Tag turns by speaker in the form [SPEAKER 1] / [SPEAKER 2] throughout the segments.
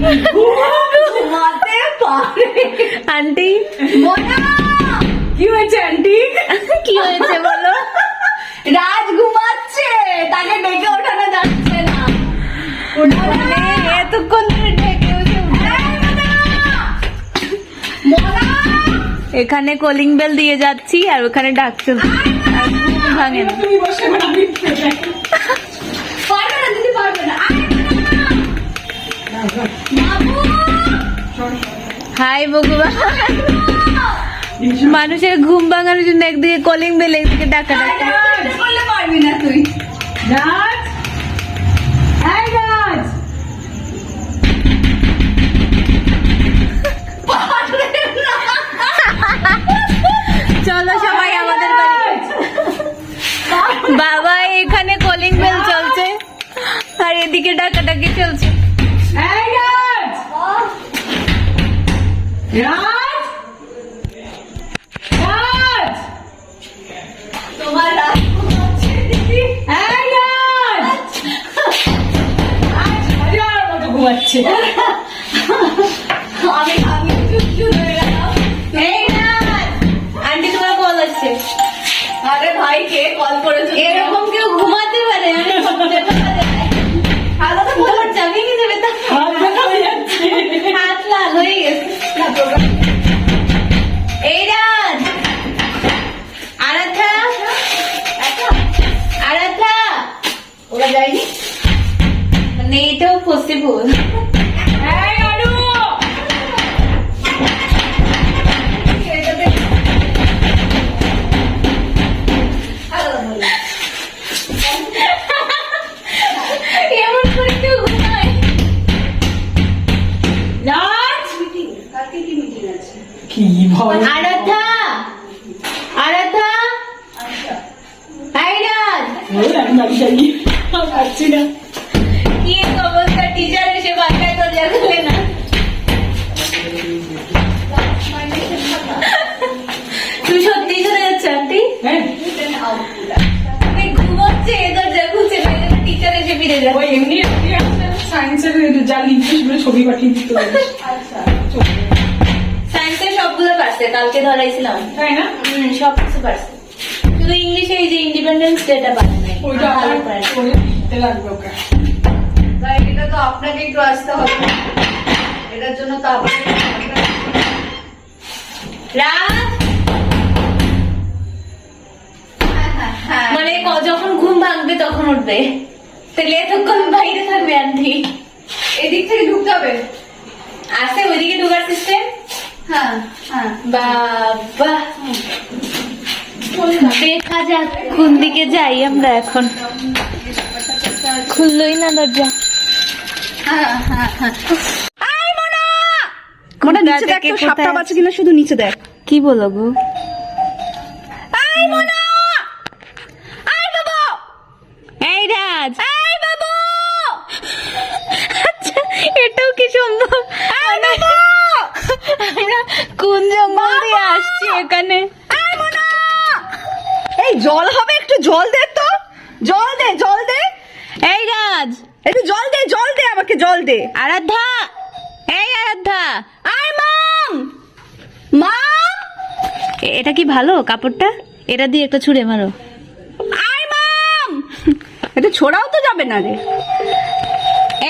[SPEAKER 1] ঘুমাতে পারে।
[SPEAKER 2] আন্টি
[SPEAKER 1] মোনা
[SPEAKER 2] কি হয়েছে আন্টি? কি হয়েছে বলো?
[SPEAKER 1] রাজ ঘুমাচ্ছে, তাকে ডেকে ওঠানো যাচ্ছে না।
[SPEAKER 2] মানে এতক্ষণ ধরে ডেকে উঠে
[SPEAKER 1] মোনা
[SPEAKER 2] এখানে কলিং বেল দিয়ে যাচ্ছি আর ওখানে ডাকছে আর ঘুম ভাঙে না।
[SPEAKER 3] তুমি বসে আমি
[SPEAKER 1] পারবে না দিদি, পারবে না। বাবু
[SPEAKER 2] হাই ভগবান, মানুষের ঘুম ভাঙানোর জন্য একদিকে কলিং বেল একদিকে ডাকা ডাকা।
[SPEAKER 1] করলে পারবি না তুই।
[SPEAKER 3] রাজ, এই রাজ,
[SPEAKER 2] চলো সবাই আমাদের বাড়ি। বাবা এখানে কলিং বেল চলছে আর এদিকে ডাকাডাকি চলছে।
[SPEAKER 3] এই রাজ, রাজ, রাজ,
[SPEAKER 1] তোমার রাজ ঘুমাচ্ছে দিদি।
[SPEAKER 3] এই রাজ, আজ মজার মতো ঘুমাচ্ছে।
[SPEAKER 1] আমি চুপ হয়ে গেলাম।
[SPEAKER 2] এই রাজ, আন্টি তোমার কল আসছে।
[SPEAKER 1] আরে ভাই, কে কল করেছে?
[SPEAKER 2] এরকম কেউ ঘুমাতে পারে?
[SPEAKER 1] হাত তো
[SPEAKER 2] তোমার যাবে কি যাবে তা
[SPEAKER 3] হাত ব্যথা হয়ে যাচ্ছে।
[SPEAKER 2] হাত লাল হয়ে গেছে। এই রাজ, আরাধ্যা, আরাধ্যা,
[SPEAKER 1] ওরা যায়নি।
[SPEAKER 2] মানে এটাও পসিবল।
[SPEAKER 3] এই আরু,
[SPEAKER 2] এমন করে কেউ ঘুমায়?
[SPEAKER 3] রাজ,
[SPEAKER 1] কালকে কি মিটিং আছে?
[SPEAKER 3] কি ভয়।
[SPEAKER 2] আরাধ্যা, আরাধ্যা, এই রাজ,
[SPEAKER 3] ওই আমি বাড়ি যাই, পাচ্ছি না।
[SPEAKER 2] কি এক অবস্থা, টিচার এসে বাসায় দরজা খুলে না। তুমি সত্যি চলে যাচ্ছে আন্টি?
[SPEAKER 3] হ্যাঁ,
[SPEAKER 2] তুমি ঘুমোচ্ছে এ দরজা খুলছে না, এজন্য টিচার এসে ফিরে যাচ্ছে।
[SPEAKER 3] ওই এমনি সায়েন্সের যা লিখছে সেগুলো ছবি পাঠিয়ে দিতে হবে।
[SPEAKER 1] আচ্ছা,
[SPEAKER 2] সায়েন্সের সবগুলো পারছে, কালকে ধরাইছিলাম।
[SPEAKER 3] তাই না?
[SPEAKER 2] সব কিছু পারছে, শুধু ইংলিশে এই যে ইন্ডিপেন্ডেন্স ডেটা পারে নাই।
[SPEAKER 3] ওইটা
[SPEAKER 2] ভালো
[SPEAKER 3] আবার
[SPEAKER 2] পারে।
[SPEAKER 3] করে দিতে লাগবে ওকে।
[SPEAKER 1] তাই এটা তো আপনাকে একটু আসতে হবে, এটার জন্য তো আপনাকে
[SPEAKER 2] রাজ,
[SPEAKER 1] হ্যাঁ,
[SPEAKER 2] মানে যখন ঘুম ভাঙবে তখন উঠবে, তাহলে এতক্ষণ বাইরে থাকবে আন্টি।
[SPEAKER 1] এদিক থেকে ঢুকতে হবে।
[SPEAKER 2] আছে ওইদিকে ঢোকার সিস্টেম?
[SPEAKER 1] হ্যাঁ হ্যাঁ,
[SPEAKER 2] বাবা, দেখা যাক কোন দিকে যাই আমরা এখন। খুললোই না দরজা।
[SPEAKER 1] হ্যাঁ হ্যাঁ হ্যাঁ।
[SPEAKER 2] কোনটা
[SPEAKER 1] নিচে দেখ
[SPEAKER 2] থেকে
[SPEAKER 1] তো, সাপটা
[SPEAKER 2] কোথায়
[SPEAKER 1] বাঁচে কিনা, শুধু নিচে দেখ।
[SPEAKER 2] কি বলো গো? এই রাজ, আচ্ছা এটাও কি সম্ভব? আমরা কোন জঙ্গল দিয়ে আসছি এখানে?
[SPEAKER 1] এই জল হবে, একটু জল দে তো, জল দে, জল দে,
[SPEAKER 2] এই রাজ,
[SPEAKER 1] একটু জল দে, জল দে, আমাকে জল দে।
[SPEAKER 2] আরাধ্যা, এই আরাধ্যা,
[SPEAKER 1] আয় মাম, মাম,
[SPEAKER 2] এটা কি ভালো কাপড়টা? এটা দিয়ে একটা ছুঁড়ে মারো।
[SPEAKER 1] আয় মাম। এটা ছোড়াও তো যাবে না রে।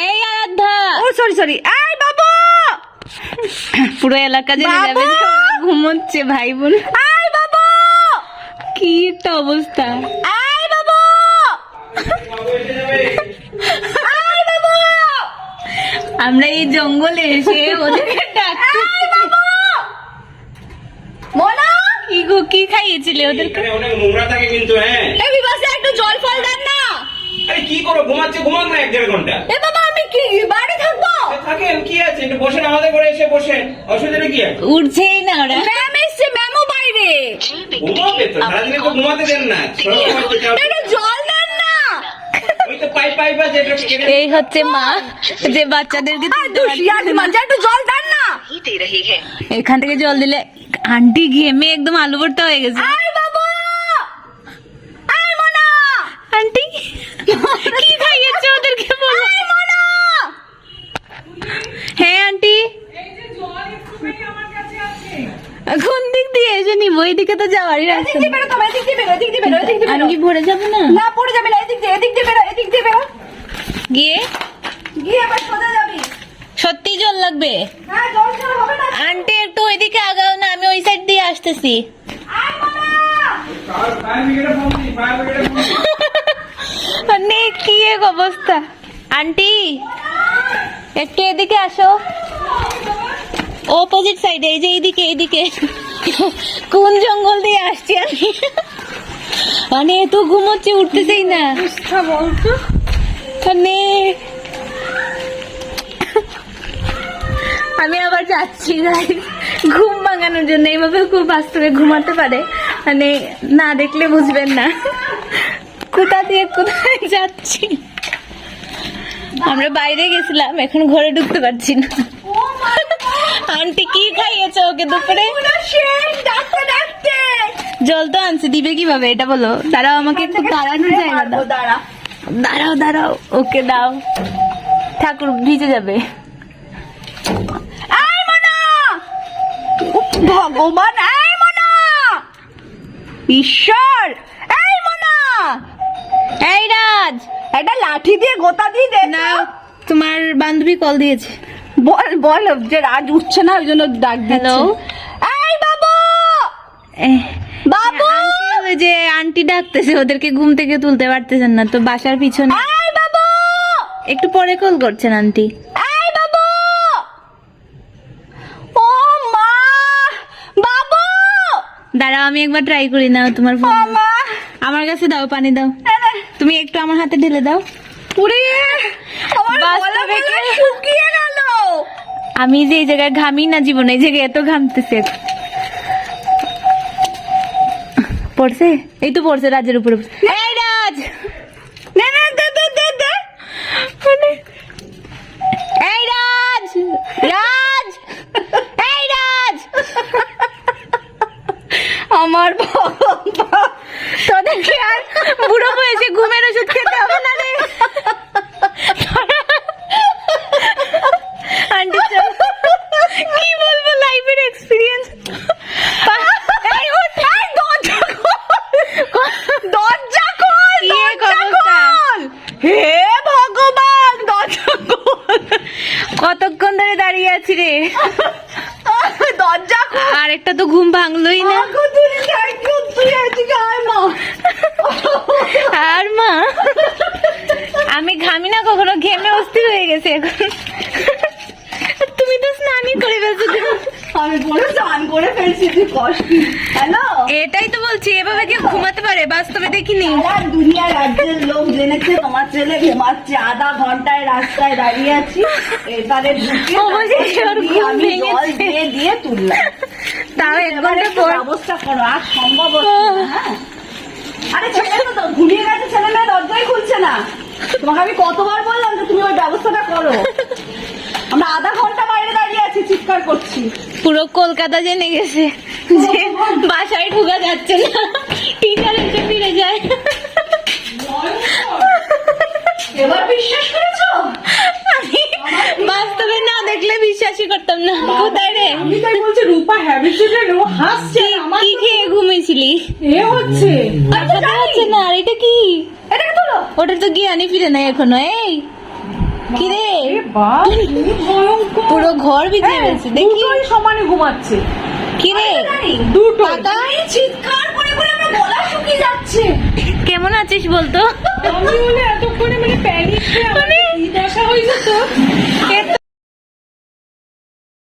[SPEAKER 2] এই আরাধ্যা,
[SPEAKER 1] ও সরি সরি, আয় বাবু,
[SPEAKER 2] পুরো এলাকা জেনে যাবে যে ওরা ঘুমোচ্ছে ভাই বোন।
[SPEAKER 1] আয় বাবু,
[SPEAKER 2] কি একটা অবস্থা।
[SPEAKER 1] আয় বাবু, আয় বাবু,
[SPEAKER 2] আমরা এই জঙ্গলে এসে ওদেরকে ডাকছি।
[SPEAKER 1] মোনা,
[SPEAKER 2] কি গো, কি খাইয়েছিলে ওদেরকে?
[SPEAKER 4] এখানে অনেক নোংরা থাকে কিন্তু। হ্যাঁ,
[SPEAKER 1] এই বিবাসে একটু জল ফল দেন না।
[SPEAKER 4] আরে কি করো, ঘুমাচ্ছে, ঘুমাক না 1-1.5 ঘন্টা।
[SPEAKER 1] এ বাবা, আমি কি বাড়ি থাকবো?
[SPEAKER 4] থাকেন, কি আছে, একটু বসেন, আমাদের ঘরে এসে বসেন, অসুবিধা কি আছে?
[SPEAKER 2] উঠছেই না ওরা।
[SPEAKER 1] ম্যাম এসছে, ম্যামও বাইরে।
[SPEAKER 4] ঘুমাবে তো, সারাদিনে তো ঘুমাতে দেন না। সবসময় তো
[SPEAKER 1] একটু জল দেন না।
[SPEAKER 4] ওই তো পাইপ আছে, এটা কেটে-
[SPEAKER 2] এই হচ্ছে মা যে বাচ্চাদেরকে
[SPEAKER 1] আর দুশিয়ার মাঝে একটু জল দেন না।
[SPEAKER 2] এখান থেকে জল দিলে আন্টি ঘেমে একদম আলু ভর্তা হয়ে গেছে।
[SPEAKER 1] আয় বাবু, আয় মোনা,
[SPEAKER 2] আন্টি কি খাইয়েছো ওদেরকে বলো।
[SPEAKER 1] আয় মোনা।
[SPEAKER 2] হে ওইদিকে তো যাওয়ারই রাস্তা
[SPEAKER 1] এদিক দিয়ে বেরো, তোমার এদিক দিয়ে বেরো, এদিক দিয়ে বেরো, এদিক দিয়ে
[SPEAKER 2] আমি
[SPEAKER 1] বেরো।
[SPEAKER 2] কি ভরে যাবো না
[SPEAKER 1] না পড়ে যাবে না, এদিক দিয়ে বেরো, এদিক দিয়ে বেরো।
[SPEAKER 2] গিয়ে
[SPEAKER 1] গিয়ে আবার সোজা যাবি।
[SPEAKER 2] সত্যি জল লাগবে
[SPEAKER 1] হ্যাঁ, জল ছাড়া হবে না।
[SPEAKER 2] আন্টি একটু ওইদিকে আগাও না, আমি ওই সাইড দিয়ে আসতেছি।
[SPEAKER 1] আয় মামা।
[SPEAKER 4] ফায়ার ব্রিগেডে ফোন দিই, ফায়ার ব্রিগেডে ফোন দিই।
[SPEAKER 2] মানে কি এক অবস্থা। আন্টি একটু এদিকে আসো, অপোজিট সাইডে, এই যে এইদিকে এইদিকে। কোন জঙ্গল দিয়ে আসছি আমি, মানে এত ঘুমোচ্ছে, উঠতেছেই না।
[SPEAKER 3] বলতো
[SPEAKER 2] মানে আমি আবার যাচ্ছি guys, ঘুম ভাঙানোর জন্য। এইভাবে খুব বাস্তবে ঘুমাতে পারে, মানে না দেখলে বুঝবেন না কোথা দিয়ে কোথায় যাচ্ছি। আমরা বাইরে গেছিলাম, এখন ঘরে ঢুকতে পারছি না। আন্টি কি খাইয়েছো ওকে দুপুরে?
[SPEAKER 1] ডাকতে ডাকতে।
[SPEAKER 2] জল তো আনছে, দিবে কিভাবে এটা বলো? দাঁড়াও, আমাকে একটু দাঁড়ানোর জায়গা দাও।
[SPEAKER 1] দাঁড়া।
[SPEAKER 2] দাঁড়াও দাঁড়াও, ওকে দাও, ঠাকুর ভিজে যাবে।
[SPEAKER 1] আয় মনা। ভগবান, আয় মনা। ঈশ্বর, এই মনা।
[SPEAKER 2] এই রাজ,
[SPEAKER 1] একটা লাঠি দিয়ে গোতা দিয়ে দে
[SPEAKER 2] না তোমার বান্ধবী কল দিয়েছে।
[SPEAKER 1] বল বল, যে রাজ উঠছে না ওই জন্য ডাক
[SPEAKER 2] হ্যালো,
[SPEAKER 1] দিচ্ছে। এই বাবু, বাবু,
[SPEAKER 2] ওই যে আন্টি ডাকতেছে, ওদেরকে ঘুম থেকে তুলতে পারতেছেন না তো বাসার পিছনে।
[SPEAKER 1] এই বাবু,
[SPEAKER 2] একটু পরে কল করছেন আন্টি।
[SPEAKER 1] এই বাবু। ও মা, বাবু।
[SPEAKER 2] দাঁড়াও আমি একবার ট্রাই করি, নাও তোমার ফোন দাও।
[SPEAKER 1] মা,
[SPEAKER 2] আমার কাছে দাও, পানি দাও, তুমি একটু আমার হাতে ঢেলে দাও।
[SPEAKER 1] পুরি আমার
[SPEAKER 2] বাস্তবে
[SPEAKER 1] গলা
[SPEAKER 2] কি?
[SPEAKER 1] গলা শুকিয়ে গেল।
[SPEAKER 2] আমি যে এই জায়গায় ঘামি না জীবনে, এই জায়গায় এত ঘামতেছে। পড়ছে, এই তো পড়ছে রাজের উপরে। এই রাজ,
[SPEAKER 1] নে নে, দে দে দে দে।
[SPEAKER 2] এই রাজ, রাজ, এই রাজ।
[SPEAKER 1] আমার বাবা,
[SPEAKER 2] তোদের কি আর বুড়ো বয়সে ঘুমের ওষুধ খেতে হবে না রে? আন্টি চল, কি বলবো লাইফের এক্সপিরিয়েন্স।
[SPEAKER 1] দরজা খোল,
[SPEAKER 2] কি এক
[SPEAKER 1] দরজা
[SPEAKER 2] অবস্থা।
[SPEAKER 1] খোল। হে ভগবান, দরজা খোল,
[SPEAKER 2] কতক্ষণ ধরে দাঁড়িয়ে আছি রে,
[SPEAKER 1] দরজা খোল।
[SPEAKER 2] আর একটা তো ঘুম ভাঙলোই না।
[SPEAKER 1] তুই থ্যাংক ইউ, তুই এদিকে আয় মা।
[SPEAKER 2] আর মা, আমি ঘামি না কখনো, ঘেমে অস্থির হয়ে গেছে এখন। তুমি তো স্নানই করে ফেলছো।
[SPEAKER 1] আমি পুরো স্নান করে ফেলছি, তুই কষ্টি। হ্যালো,
[SPEAKER 2] এটাই তো বলছি, এভাবে কেউ ঘুমাতে পারে? বাস্তবে দেখিনি।
[SPEAKER 1] সারা দুনিয়া রাজ্যের লোক জেনেছে তোমার ছেলে ঘুমাচ্ছে। আধা ঘন্টায় রাস্তায় দাঁড়িয়ে আছি, এবারে ঢুকে
[SPEAKER 2] অবশ্যই ওর ঘুম
[SPEAKER 1] আমি জল
[SPEAKER 2] ভেঙেছে।
[SPEAKER 1] দিয়ে দিয়ে তুললাম।
[SPEAKER 2] তাও এক
[SPEAKER 1] এবারে
[SPEAKER 2] ঘন্টা
[SPEAKER 1] একটু
[SPEAKER 2] পর।
[SPEAKER 1] ব্যবস্থা করো, আর সম্ভব হচ্ছে না, হ্যাঁ? আরে ছেলে তো ঘুমিয়ে গেছে, ছেলে মেয়ে দরজাই খুলছে না। তোমাকে আমি কতবার বললাম যে তুমি ওই ব্যবস্থাটা করো। আমরা আধা ঘন্টা বাইরে দাঁড়িয়ে আছি, চিৎকার করছি।
[SPEAKER 2] পুরো কলকাতা জেনে গেছে যে বাসায় ঢোকা যাচ্ছে না, টিচার এসে ফিরে যায়।
[SPEAKER 1] এবার বিশ্বাস করেছো?
[SPEAKER 2] আমি বাস্তবে না দেখলে বিশ্বাসই করতাম না। কোথায় রে?
[SPEAKER 3] আমি তাই বলছি, রূপা হ্যাবিটেটেড, ও হাসছে। আমার
[SPEAKER 2] কি খেয়ে ঘুমিয়েছিলি?
[SPEAKER 3] এ হচ্ছে
[SPEAKER 2] কথা হচ্ছে না। আর এটা কি?
[SPEAKER 1] এটাকে তোলো।
[SPEAKER 2] ওটা তো জ্ঞানী ফিরে নাই এখনো। এই কি রে,
[SPEAKER 3] এ বাপ, কি ভয়ঙ্কর।
[SPEAKER 2] পুরো ঘর ভিজে গেছে। দেখি
[SPEAKER 3] দুটোই সমানে ঘুমাচ্ছে।
[SPEAKER 2] কি রে,
[SPEAKER 3] দুটো
[SPEAKER 1] আমি চিৎকার করে করে আমার গলা শুকিয়ে যাচ্ছে।
[SPEAKER 2] কেমন আছিস বলতো?
[SPEAKER 3] আমি বলে এতক্ষণে মানে প্যানিক হয়ে আমার কি দশা হয়ে যেত।